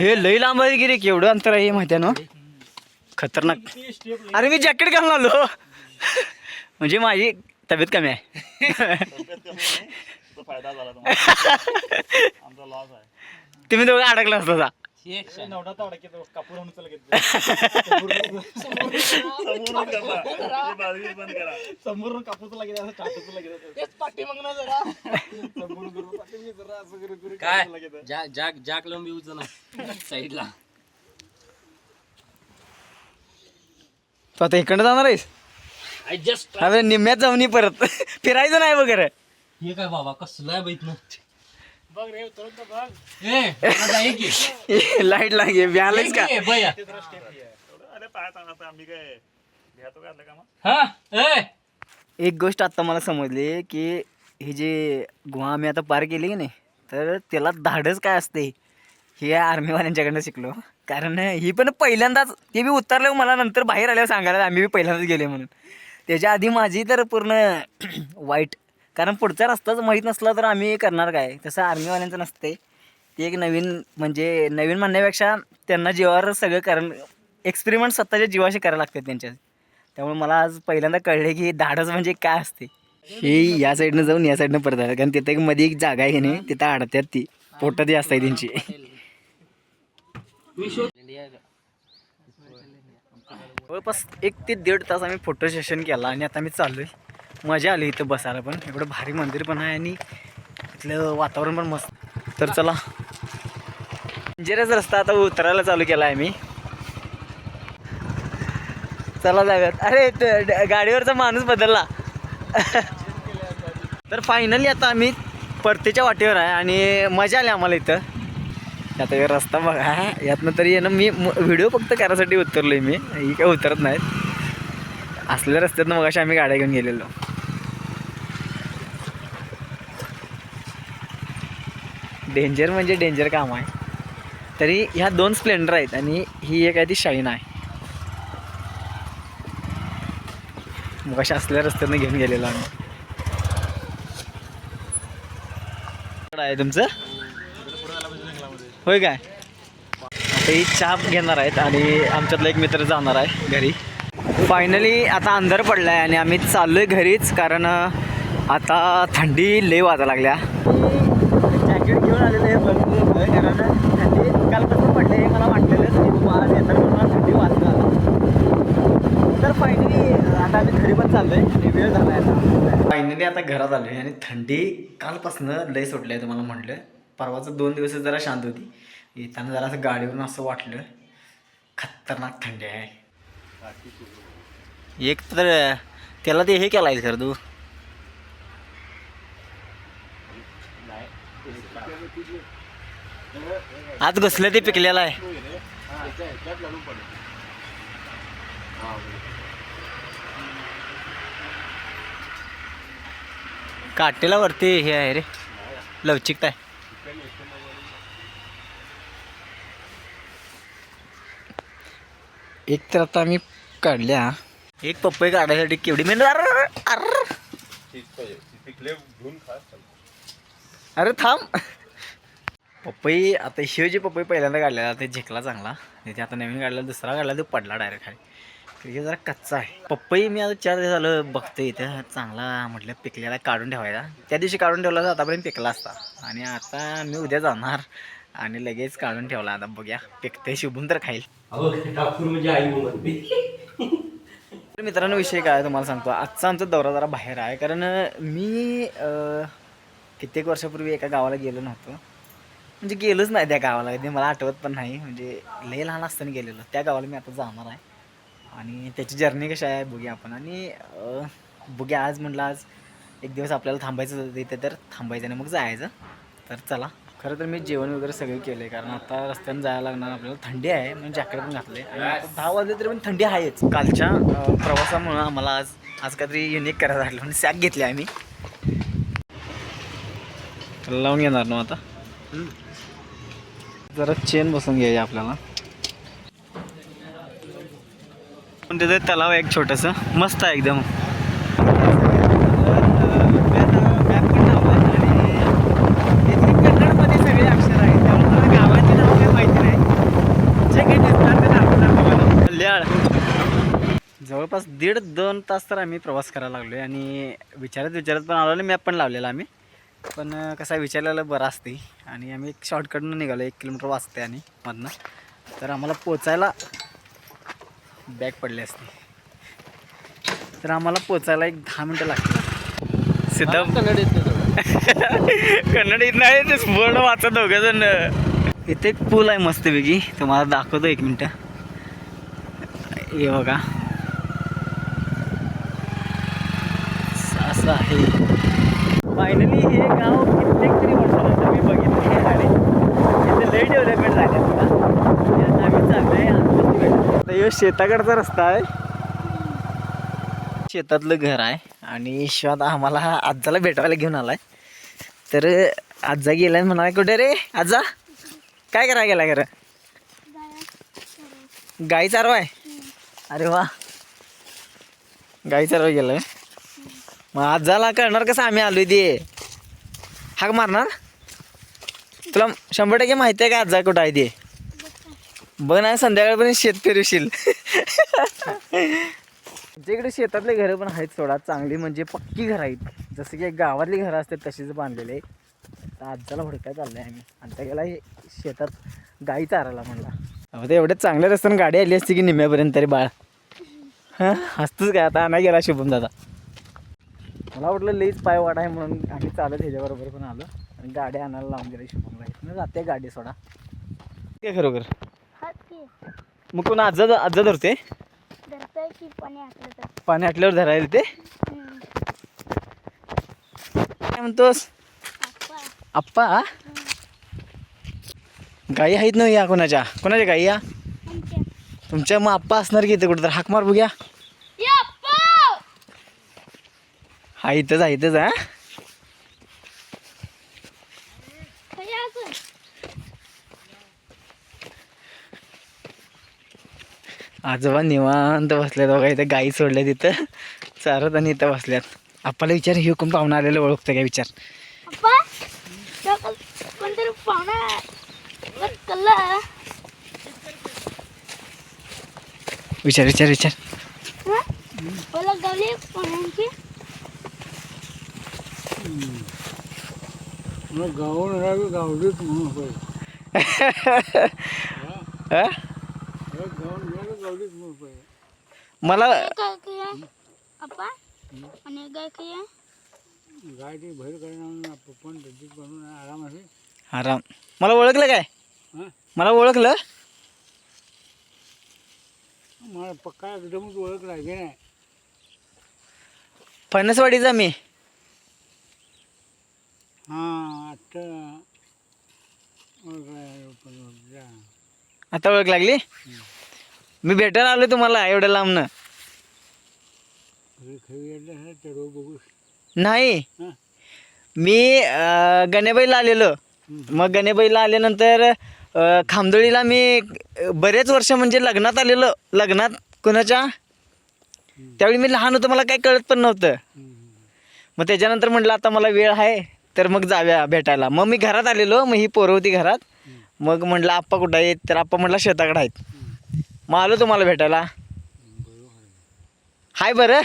हे लई लांब आहे की रे, केवढं अंतर आहे हे माहिती आहे ना, खतरनाक. अरे मी जॅकेट घालून आलो म्हणजे माझी तब्येत कमी आहे. फायदा झाला आमचा लॉस आहे. तुम्ही दोघं अडकला असता. जाक लावून येऊच ना साईडला. तू आता इकडं जाणार आहेस? अरे निम्म्यात जाऊन ये परत. फिरायचं नाही वगैरे. हे काय बाबा कसलं आहे बैठ ना. बघ रे तुरंत बघ. लाईट लागे व्यालाच का? अरे पाय चांगला आम्ही काय घ्यातो का का मग. हा एक गोष्ट आता मला समजली की हे जे गुहा आम्ही आता पार केली की नाही, तर त्याला धाडस काय असते हे आर्मीवाल्यांच्याकडनं शिकलो. कारण ही पण पहिल्यांदाच, ते बी उतरल्यावर मला नंतर बाहेर आल्यावर सांगायला आम्ही बी पहिल्यांदाच गेले म्हणून. त्याच्या आधी माझी तर पूर्ण वाईट, कारण पुढचा रस्ताच माहीत नसला तर आम्ही करणार काय. तसं आर्मीवाल्यांचं नसते. ते एक नवीन, म्हणजे नवीन म्हणण्यापेक्षा त्यांना जीवावर सगळं कारण एक्सपेरिमेंट स्वतःच्या जीवाशी करायला लागतात त्यांच्या. त्यामुळे मला आज पहिल्यांदा कळले की धाडस म्हणजे काय असते. हे या साईडनं जाऊन या साईडनं परत आलं, कारण तिथं एक मध्ये एक जागा आहे की नाही, तिथं अडत्यात ती पोटात जास्त आहे त्यांची. जवळपास 1 ते 1.5 तास आम्ही फोटो सेशन केला आणि आता मी चाललोय. मजा आली इथं बसायला पण, एवढं भारी मंदिर पण आहे आणि इथलं वातावरण पण मस्त. तर चला, डेंजरस रस्ता आता उतरायला चालू केला आहे मी. चला जाऊयात. अरे गाडीवरचा माणूस बदलला. तर फायनली आता आम्ही परतीच्या वाटेवर आहे आणि मजा आली आम्हाला इथं. आता हे रस्ता बघा, यातनं तरी आहे ना, मी व्हिडिओ फक्त करायसाठी उतरलोय मी, ही काय उतरत नाहीत. असलेल्या रस्त्यातनं मग अशा आम्ही गाड्या घेऊन गेलेलो. डेंजर म्हणजे डेंजर काम आहे. तरी ह्या 2 स्प्लेंडर आहेत आणि ही एक आहे ती शाईन आहे. मग अशा असलेल्या रस्त्यातनं घेऊन गेलेलो आम्ही. आहे तुमचं होय काय? आता ही चहा घेणार आहेत आणि आमच्यातला एक मित्र जाणार आहे घरी. फायनली आता अंधार पडला आहे आणि आम्ही चाललोय घरीच, कारण आता थंडी लय वाजायला लागल्या. जॅकेट घेऊन आलेलं आहे भरपूर, कारण थंडी कालपासून पडले हे मला वाटलेलं आज येताना मला थंडी वाजणार. तर फायनली आता आम्ही घरी पण चाललोय आणि वेळ झाला आहे आता. फायनली आता घरात आलो आहे आणि थंडी कालपासून लय सुटली आहे. तुम्हाला म्हटलं परवाचं 2 दिवस जरा शांत होती. येताना जरा असं गाडीवरून असं वाटलं खतरनाक थंडी आहे. एक तर त्याला ते हे केलं आहे खरं तू. आज घुसलं ते पिकलेलं आहे. काटेला वरती हे आहे रे, लवचिकता आहे. एक तर आता आम्ही काढल्या, एक पपई काढायसाठी केवढी मेहनत. अरे थांब. पपई आता शिवजी पपई पहिल्यांदा काढलेला ते झेकला चांगला, तिथे आता नवीन काढला, दुसरा काढला तो पडला डायरेक्ट खाली. हे जरा कच्चा आहे. पपई मी आता 4 दिवस झालं बघतोय इथं चांगला, म्हटलं पिकलेला काढून ठेवायचा. त्या दिवशी काढून ठेवला तर आतापर्यंत पिकला असता. आणि आता मी उद्या जाणार आणि लगेच काढून ठेवला. आता बघूया पिकते, शुभून तर खाईल. तर मित्रांनो विषय काय तुम्हाला सांगतो, आजचा आमचा दौरा जरा बाहेर आहे. कारण मी कित्येक वर्षापूर्वी एका गावाला गेलो नव्हतो, म्हणजे गेलोच नाही त्या गावाला. ते मला आठवत पण नाही, म्हणजे लय लहान असताना गेलेलो. त्या गावाला मी आता जाणार आहे आणि त्याची जर्नी कशी आहे बघूया आपण. आणि बघूया आज म्हटलं आज एक दिवस आपल्याला थांबायचं तिथे, तर थांबायचं आणि मग जायचं. तर चला, खरं तर मी जेवण वगैरे सगळं केलं आहे, कारण आता रस्त्यानं जायला लागणार आपल्याला. थंडी आहे म्हणून जॅकेट पण घातलं आहे आणि आता 10 वाजले तरी पण थंडी आहेच. कालच्या प्रवासामुळं आम्हाला आज काहीतरी युनिक करायला लागलं म्हणजे सॅक घेतली आम्ही. लावून घेणार ना आता, जरा चेन बसून घ्यायची आपल्याला. पण तिथे तलाव आहे एक छोटंसं, मस्त आहे एकदम. कन्नडमध्ये सगळे अक्षर आहेत, त्यामुळे मला गावाची नाव जवळपास 1.5-2 तास तर आम्ही प्रवास करायला लागलो आहे. आणि विचारत पण आलो आणि मॅप पण लावलेला आम्ही. पण कसा विचारलेलं बरं असते. आणि आम्ही एक शॉर्टकटनं निघालो, 1 किलोमीटर वाजते आणि मधनं तर आम्हाला पोचायला बॅग पडली असते. तर आम्हाला पोचायला एक 10 मिनटं लागतात. सिद्धा कन्नड येत नाही तेवढं. कन्नड येत नाही ते स्पोर्ट वाचत दोघंजण. इथे एक पूल आहे मस्तपैकी, तुम्हाला दाखवतो 1 मिनटं. हे बघा असं आहे. फायनली हे गाव कित्येक तरी वर्षानंतर मी बघितलं आणि इथे लई डेव्हलपमेंट झाली आहे बघा. आम्ही चाललोय आता हे शेताकडचा रस्ता आहे, शेतातलं घर आहे. आणि शिवात आम्हाला आज्जाला भेटवायला घेऊन आलाय. तर आज्जा गेलाय म्हणाला, कुठे रे आज्जा, काय करायला गेला खरं? गाई चारवाय. अरे वा, गाई चारवाय गेलाय. मग आज्जाला कळणार कसं आम्ही आलोय ते? हाक मारणार? तुला 100% माहिती आहे का आज्जा कुठं आहे ते? बघ ना, संध्याकाळपर्यंत शेत फिरवशील. आमच्याकडे शेतातले घरं पण आहेत सोडा, चांगली म्हणजे पक्की घरं आहेत. जसं की गावातली घरं असतात तशीच बांधलेले. तर आज्जाला हुडकाय चाललंय आम्ही. आणि त्या गेला शेतात गाई चारायला म्हणला. आता एवढ्या चांगल्या रस्त्यानं गाडी आली असती की निम्म्यापर्यंत तरी बाळ हां असतंच काय. आता आणाय गेला शुभम दादा. मला वाटलं लईच पाय वाढ आहे म्हणून आम्ही चालत ह्याच्याबरोबर पण आलो. आणि गाडी आणायला लावून गेली शुभमला. इथनं जाते गाडी सोडा ते खरोखर. मग कोण आज्जा धरते? पाणी आटल्यावर धरायला ते काय म्हणतोस? आप्पा गाई आहेत ना या कोणाच्या गाई या तुमच्या? मग आप्पा असणार की इथे कुठं तर. हाक मार बघूया. हा इथंच आहे, इथंच हा. आजोबा निवांत बसल्यात बघा. इथं गाई सोडल्या तिथं चारत आणि इथं बसल्यात. आप्पाला विचार, हे कोण पाहुणा आलेलं ओळखतं काय विचार. विचार विचार विचार. मला आराम. मला ओळखलं काय? मला ओळखलं? मला पक्का एकदमच ओळख लागली नाही. फणसवाडीचा मी. आता ओळख लागली. मी भेटायला आलो तुम्हाला एवढ्या लांबनं. नाही मी गणेबाईला आलेलो. मग गणेबाईला आल्यानंतर खामदोळीला मी बरेच वर्ष म्हणजे लग्नात आलेलो. लग्नात कोणाच्या त्यावेळी मी लहान होतो, मला काही कळत पण नव्हतं. मग त्याच्यानंतर म्हटलं आता मला वेळ आहे तर मग जाऊया भेटायला. मग मी घरात आलेलो. मग ही पोरं होती घरात. मग म्हटलं आप्पा कुठं आहेत? तर आप्पा म्हटलं शेताकडे आहेत. मग आलो तुम्हाला भेटायला. हाय बरं.